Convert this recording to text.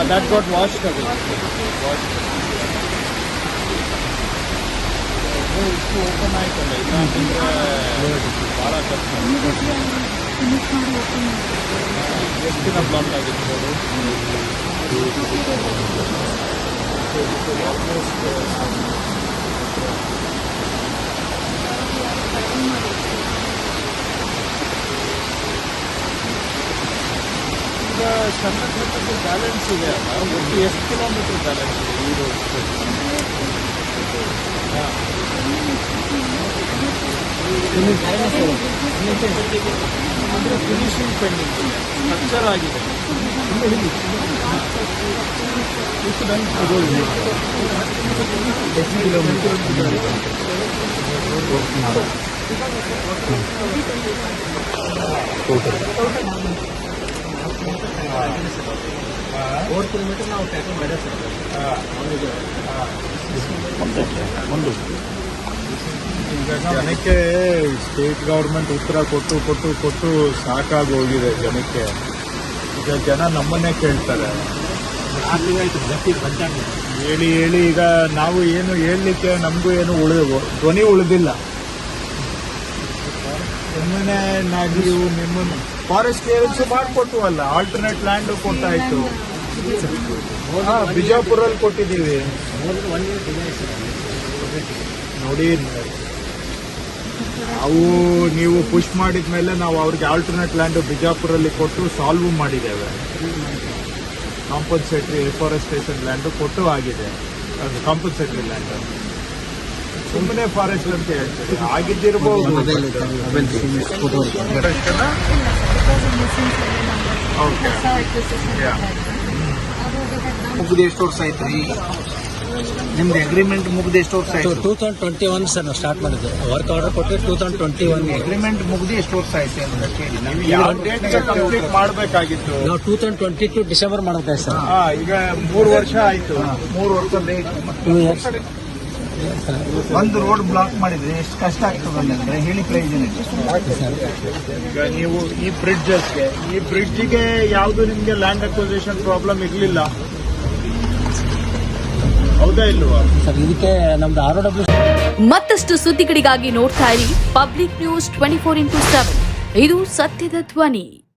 That got washed away. ಇಷ್ಟು open ಆಯ್ತಲ್ಲ ಇಲ್ಲಾಂತಂದ್ರೆ ಭಾಳ ಕಷ್ಟ. ಎಷ್ಟು ದಿನ ಬ್ಲಾಕ್ ಆಗಿತ್ತು ಅದು? ಈಗ ಸಣ್ಣ ಬ್ಯಾಲೆನ್ಸ್ ಇದೆ ಅಲ್ಲ, ಒಟ್ಟು ಎಷ್ಟು ಕಿಲೋಮೀಟರ್ ಬ್ಯಾಲೆನ್ಸ್ ಇದೆ ಈ ರೋಡ್? ಅಂದರೆ ಫಿನಿಶಿಂಗ್ ಪೆಂಡಿಂಗ್ ಇದೆ, ಸ್ಟ್ರಕ್ಚರ್ ಆಗಿದೆ. ಎಷ್ಟು ಕಿಲೋಮೀಟರ್ ನಾವು ಟ್ಯಾಕಲ್ ಬೇಡ ಸರ್. ಒಂದು ಈಗ ಜನಕ್ಕೆ ಸ್ಟೇಟ್ ಗೌರ್ಮೆಂಟ್ ಉತ್ತರ ಕೊಟ್ಟು ಕೊಟ್ಟು ಕೊಟ್ಟು ಸಾಕಾಗಿ ಹೋಗಿದೆ ಜನಕ್ಕೆ. ಈಗ ಜನ ನಮ್ಮನ್ನೇ ಕೇಳ್ತಾರೆ, ಹೇಳಿ ಹೇಳಿ ಈಗ ನಾವು ಏನು ಹೇಳಲಿಕ್ಕೆ ನಮಗೂ ಏನು ಧ್ವನಿ ಉಳಿದಿಲ್ಲ. ನಿಮ್ಮನ್ನೇ ನೀವು ನಿಮ್ಮನ್ನು ಫಾರೆಸ್ಟ್ ಕ್ಲಿಯರೆನ್ಸ್ ಮಾಡಿಕೊಟ್ಟುವಲ್ಲ, ಆಲ್ಟರ್ನೇಟ್ ಲ್ಯಾಂಡ್ ಕೊಟ್ಟಾಯ್ತು. ಬಿಜಾಪುರಲ್ಲಿ ಕೊಟ್ಟಿದ್ದೀವಿ ನೋಡಿ. ಅವು ನೀವು ಪುಷ್ ಮಾಡಿದ ಮೇಲೆ ನಾವು ಅವ್ರಿಗೆ ಆಲ್ಟರ್ನೇಟ್ ಲ್ಯಾಂಡ್ ಬಿಜಾಪುರಲ್ಲಿ ಕೊಟ್ಟು ಸಾಲ್ವ್ ಮಾಡಿದ್ದೇವೆ. ಕಾಂಪನ್ಸೇಟರಿ ಎಫಾರೆಸ್ಟೇಷನ್ ಲ್ಯಾಂಡ್ ಕೊಟ್ಟು ಆಗಿದೆ, ಕಾಂಪನ್ಸೇಟರಿ ಲ್ಯಾಂಡ್. ಸುಮ್ಮನೆ ಫಾರೆಸ್ಟ್ ಅಂತ ಹೇಳ್ತಾರೆ, ಆಗಿದ್ದಿರ್ಬೋದು. ಮುಗ್ದು ಎಷ್ಟು ವರ್ಷ ಆಯ್ತು ರೀ ನಿಮ್ದು ಅಗ್ರಿಮೆಂಟ್? ಮುಗ್ದು ಎಷ್ಟು ವರ್ಷ ಆಯ್ತು? 2021 ಸರ್ ನಾವು ಸ್ಟಾರ್ಟ್ ಮಾಡಿದ್ದೆ. ವರ್ಕ್ ಆರ್ಡರ್ ಕೊಟ್ಟು 2021 ಅಗ್ರಿಮೆಂಟ್ ಮುಗ್ದು ಎಷ್ಟು ವರ್ಷ ಆಯ್ತು ಅಂತ ಕೇಳಿ. ನೀವು ಯಾವ ಡೇಟ್ ಕಂಪ್ಲೀಟ್ ಮಾಡಬೇಕಾಗಿತ್ತು? ನಾವು 2022 ಡಿಸೆಂಬರ್ ಮಾಡಬೇಕಾಯ್ತು ಸರ್. ಈಗ 3 ವರ್ಷ ಆಯ್ತು. 3 ವರ್ಷ ಲೇಟ್. 2 ಇಯರ್ಸ್. ಒಂದು ರೋಡ್ ಬ್ಲಾಕ್ ಮಾಡಿದ್ರೆ ಎಷ್ಟು ಕಷ್ಟ ಆಗ್ತದೆ ಅಂದ್ರೆ ಹೇಳಿ ಪ್ರಯೋಜನ ಇಲ್ಲ. ಈಗ ನೀವು ಈ ಬ್ರಿಡ್ಜ್ಗೆ ಯಾವುದು ನಿಮಗೆ ಲ್ಯಾಂಡ್ ಅಕ್ವಿಸಿಷನ್ ಪ್ರಾಬ್ಲಮ್ ಇರಲಿಲ್ಲ, ಹೌದಾ ಇಲ್ವಾ ಸರ್? ಇದಕ್ಕೆ ನಮ್ದು ROW. ಮತ್ತಷ್ಟು ಸುದ್ದಿಗಳಿಗಾಗಿ ನೋಡ್ತಾ ಇರಿ ಪಬ್ಲಿಕ್ ನ್ಯೂಸ್ 24x7. ಇದು ಸತ್ಯದ ಧ್ವನಿ.